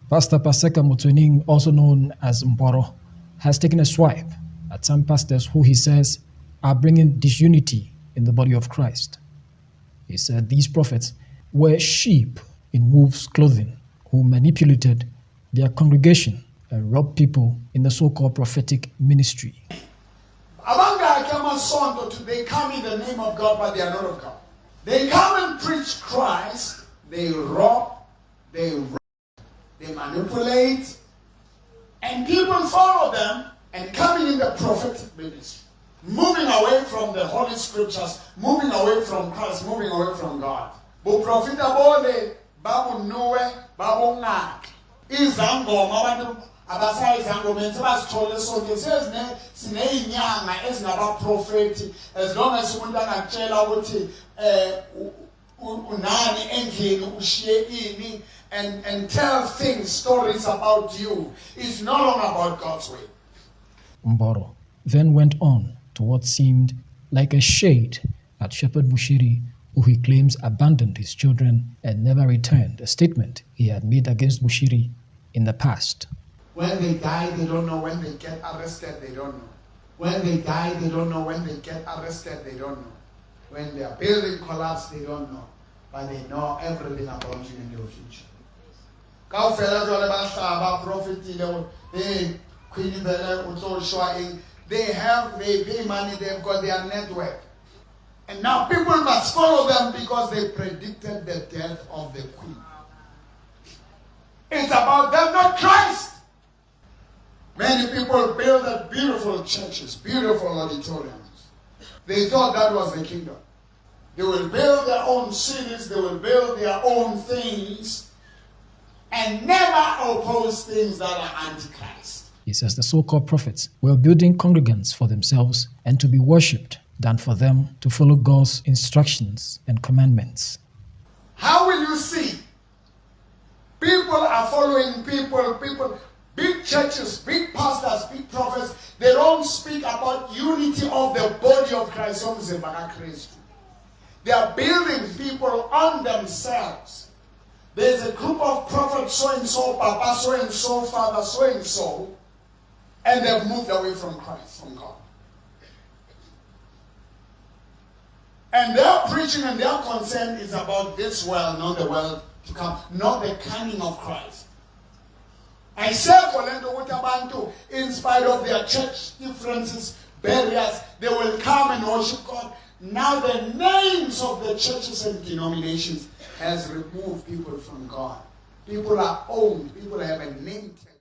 Pastor Paseka Motsoeneng, also known as Mboro, has taken a swipe at some pastors who he says are bringing disunity in the body of Christ. He said these prophets were sheep in wolves' clothing who manipulated their congregation and robbed people in the so-called prophetic ministry. They come in the name of God, but they are not of God. They come and preach Christ, they rob, they manipulate, and people follow them and coming in the prophetic ministry, moving away from the Holy Scriptures, moving away from Christ, moving away from God. But profitable, babu noe, babu nak. Izango, abasai izango, mentabas tole so it says sine inyanga ezinaba prophet as long as umuntu angakutshela ukuthi unani endlini ushiye ini and tell things, stories about you. It's no longer about God's way. Mboro then went on to what seemed like a shade at Shepherd Bushiri, who he claims abandoned his children and never returned, a statement he had made against Bushiri in the past. When they die, they don't know. When they get arrested, they don't know. When they die, they don't know. When they get arrested, they don't know. When their building collapses, they don't know. But they know everything about you in your future. They pay money, they've got their network. And now people must follow them because they predicted the death of the queen. It's about them, not Christ. Many people build beautiful churches, beautiful auditoriums. They thought that was the kingdom. They will build their own cities, they will build their own things, and never oppose things that are antichrist. He says the so-called prophets were building congregants for themselves and to be worshipped than for them to follow God's instructions and commandments. How will you see? People are following people, big churches, big pastors, big prophets, they don't speak about unity of the body of Christ. They are building people on themselves. There's a group of prophets so-and-so, Papa so-and-so, Father so-and-so, and they've moved away from Christ, from God. And their preaching and their concern is about this world, not the world to come, not the coming of Christ. I say, in spite of their church differences, barriers, they will come and worship God. Now the names of the churches and denominations has removed people from God. People are owned. People have a name tag.